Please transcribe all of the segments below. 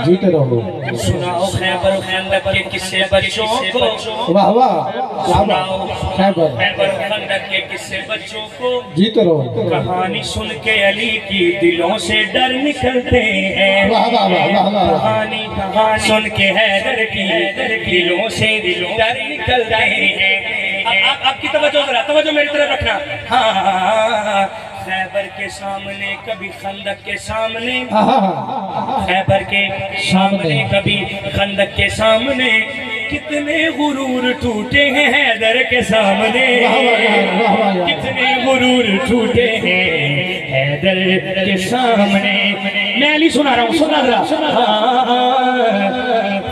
जीते रहो। सुनाओ खैबर खंदक के किस्से बच्चों को। वाह वाह, खैबर खंदक के किस्से बच्चों को। जीते रहो। कहानी सुन के अली की दिलों से डर निकलते हैं। वाह वाह वाह वाह। कहानी सुन के हैदर की दिलों से डर निकलते हैं। आपकी तवज्जो मेरी तरफ रखना। हाँ, खैबर के सामने कभी खंदक के सामने, खैबर के सामने कभी खंदक के सामने, कितने गुरूर टूटे हैं हैदर के सामने, कितने गुरूर टूटे हैं हैदर के सामने। मैं अली सुना रहा हूँ, सुना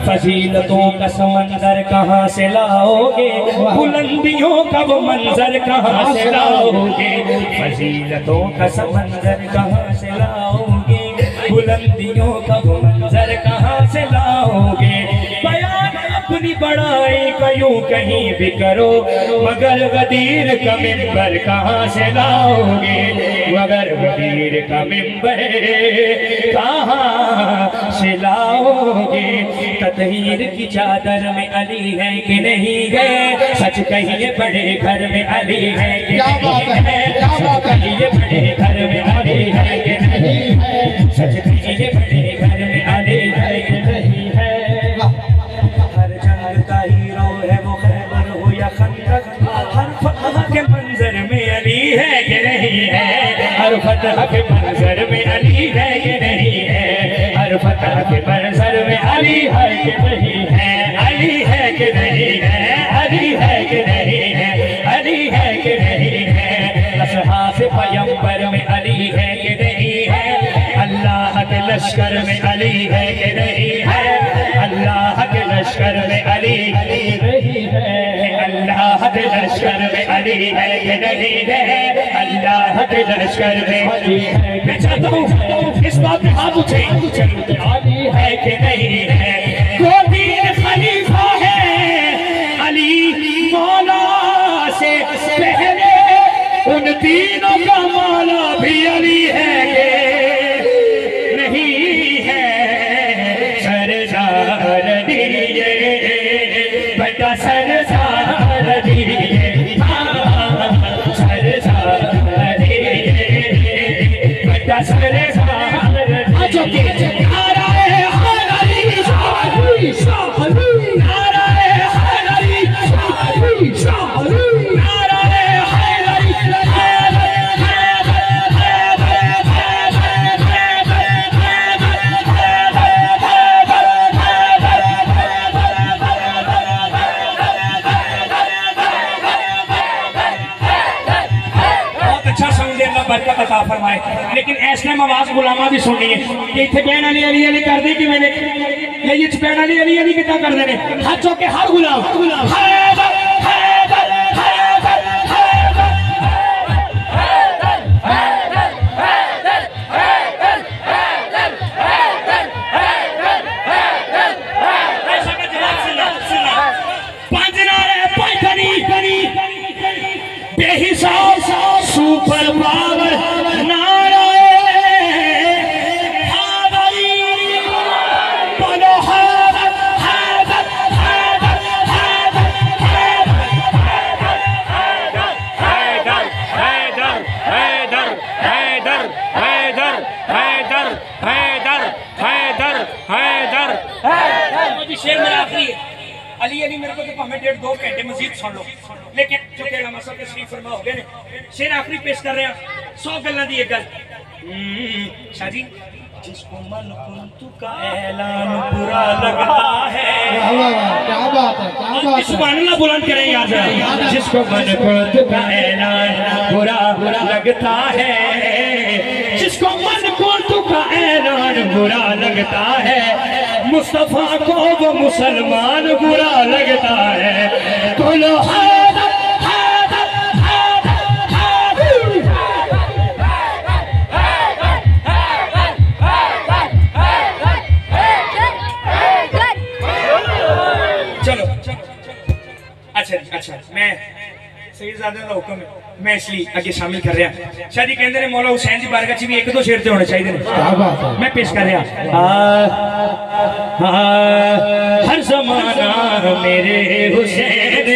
फजीलतों का समंदर कहाँ से लाओगे, बुलंदियों का वो मंजर कहाँ से लाओगे, फजीलतों का समंदर कहाँ से लाओगे, बुलंदियों का वो मंजर कहाँ से लाओगे। बयान अपनी बड़ाई का यूं कहीं भी करो, मगर गदीर का मिंबर कहाँ से लाओगे, मगर गदीर का मिंबर कहाँ से लाओगे। ततहीर की चादर में अली है कि नहीं है, सच कहिए बड़े घर में अली है कि नहीं है, सच कहिए बड़े घर में अली है कि नहीं है, सच कहिए बड़े घर में अली है कि नहीं है। हर जंग का हीरो है वो खैबर हो या खंदक, हर फतह के मंजर में अली है कि नहीं है, हर फतह के मंजर में अली है कि नहीं है, हर फतह के मंजर में अली है कि नहीं है, अली है कि नहीं है, अली है कि नहीं है, अली है कि नहीं है। असहाब पैगंबर में अली है कि नहीं है, अल्लाह के लश्कर में अली है कि नहीं है, अल्लाह के लश्कर में अली नहीं है, अल्लाह के लश्कर में अली है कि नहीं है, अल्लाह के लश्कर में अली है। मैं चाहता हूँ इस बात में हाथ उठे, अली है कि नहीं है। दो तीन खलीफा है अली मौला से पहले, उन तीनों का मौला भी अली है कि नहीं है। सरदार दिए बड़ा सरदार दिए, सरदार दिए बड़ा सरदार दिए। बरकत अता फरमाए। लेकिन इस टाइम आवाज गुलामा की सुननी है कि इतने बहन अली अली अली कर दी कि मैंने ये बहन अली अली अली कितना कर देने हाथ चौक के हर गुलाम हैदर हैदर हैदर हैदर बेहिसाब सुपर पावर नारे हैदरी बोलो हैदर हैदर हैदर हैदर हैदर हैदर हैदर हैदर हैदर हैदर हैदर हैदर हैदर हैदर मुझे शेर मेरा आखिरी है। अली अली मेरे को तो भावें 1.5-2 घंटे मजीद सुन लो, लेकिन जो केड़ा मसल के शरीफ फरमा हो गए ने शेर आखिरी पेश कर रहे हैं 100 गल्लां दी एक गल शाह जी जिसको मन कुंतु का ऐलान बुरा लगता है क्या बात है क्या बात है सुभान अल्लाह बुलंद करें यार जरा जिसको मन कुंतु का ऐलान बुरा लगता है जिसको मन कुंतु का ऐलान बुरा लगता है मुस्तफा को वो मुसलमान बुरा लगता है बोलो हैदर हैदर हैदर हैदर चलो अच्छा मैं सईदादे का हुक्म है मैं इसलिए आगे शामिल कर रहा शाह जी कहते हैं मौला हुसैन की बारगाह च भी 1-2 शेर तो होने चाहिए मैं पेश कर रहा हर जमाना मेरे हुसैन